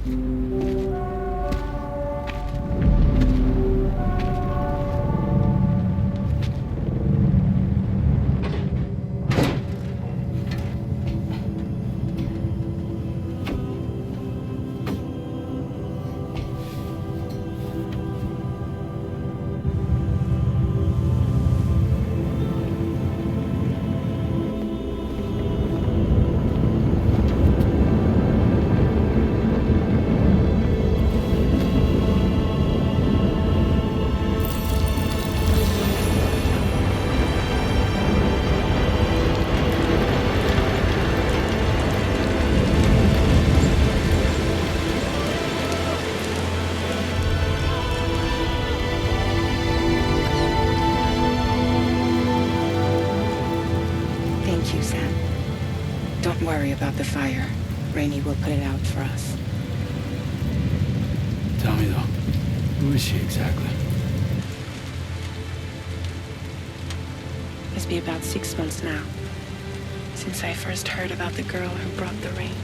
Thank you, Sam. Don't worry about the fire. Rainey will put it out for us. Tell me though, who is she exactly? It's been about 6 months now, since I first heard about the girl who brought the rain.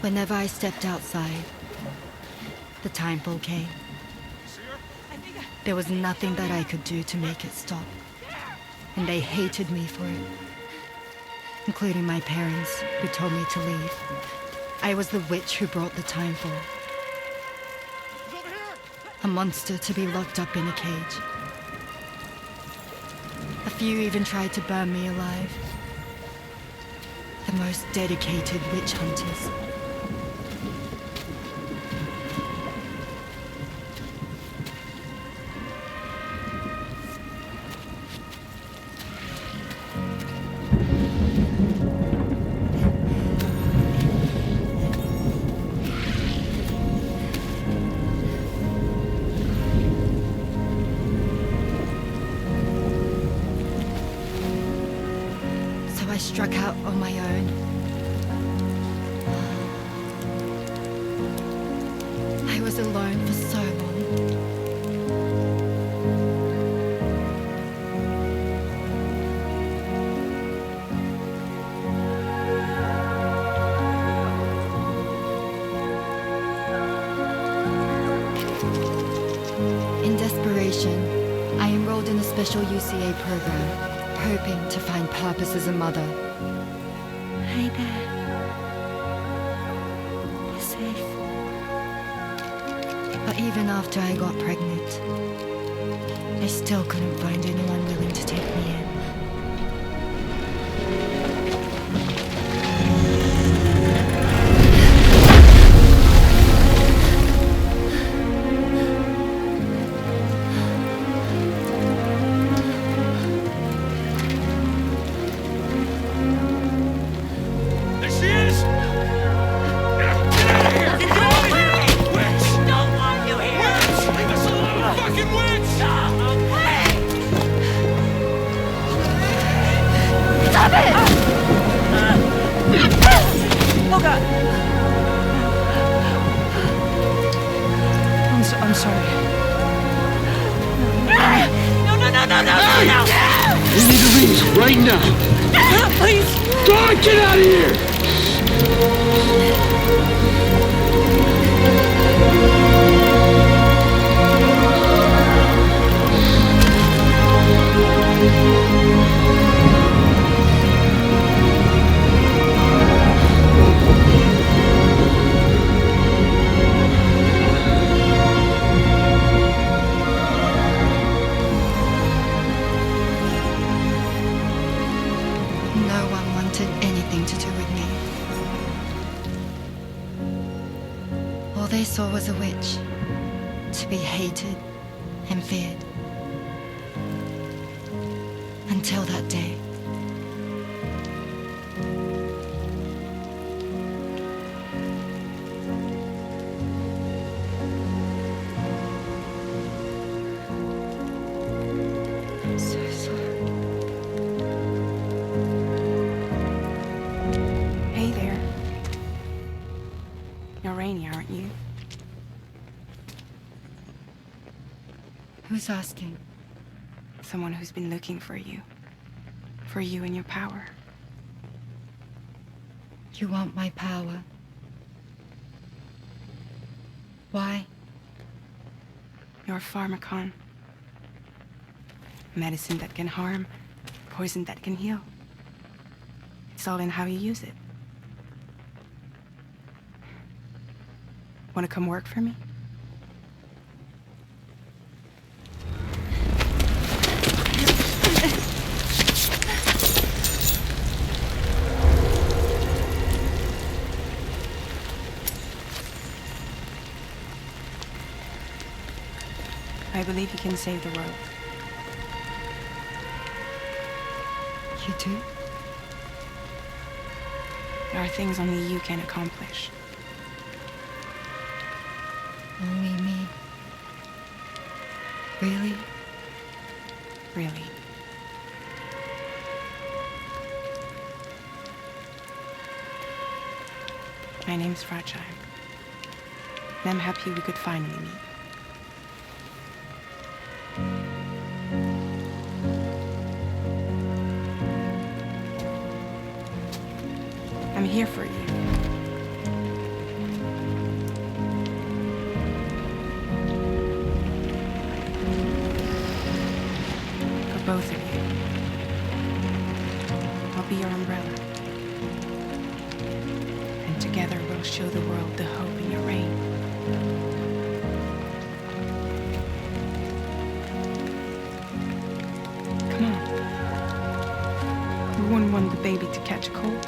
Whenever I stepped outside, the timefall came. There was nothing that I could do to make it stop. And they hated me for it. Including my parents, who told me to leave. I was the witch who brought the timefall. A monster to be locked up in a cage. A few even tried to burn me alive. The most dedicated witch hunters. I struck out on my own. I was alone for so long. In desperation, I enrolled in a special UCA program. Hoping to find purpose as a mother. Hi there. You're safe. But even after I got pregnant, I still couldn't find anyone willing to take me in. I'm sorry. No! We need to leave right now. Please! God, get out of here! No one wanted anything to do with me. All they saw was a witch, to be hated and feared. Until that day. I'm so sorry. Hey there. You're Rainey, aren't you? Who's asking? Someone who's been looking for you. For you and your power. You want my power? Why? You're a pharmacon. Medicine that can harm, poison that can heal. It's all in how you use it. Want to come work for me? I believe you can save the world. You do? There are things only you can accomplish. Only me? Really? Really. My name's Fragile. And I'm happy we could finally meet. I'm here for you. For both of you. I'll be your umbrella. And together we'll show the world the hope in your reign. Come on. You wouldn't want the baby to catch a cold.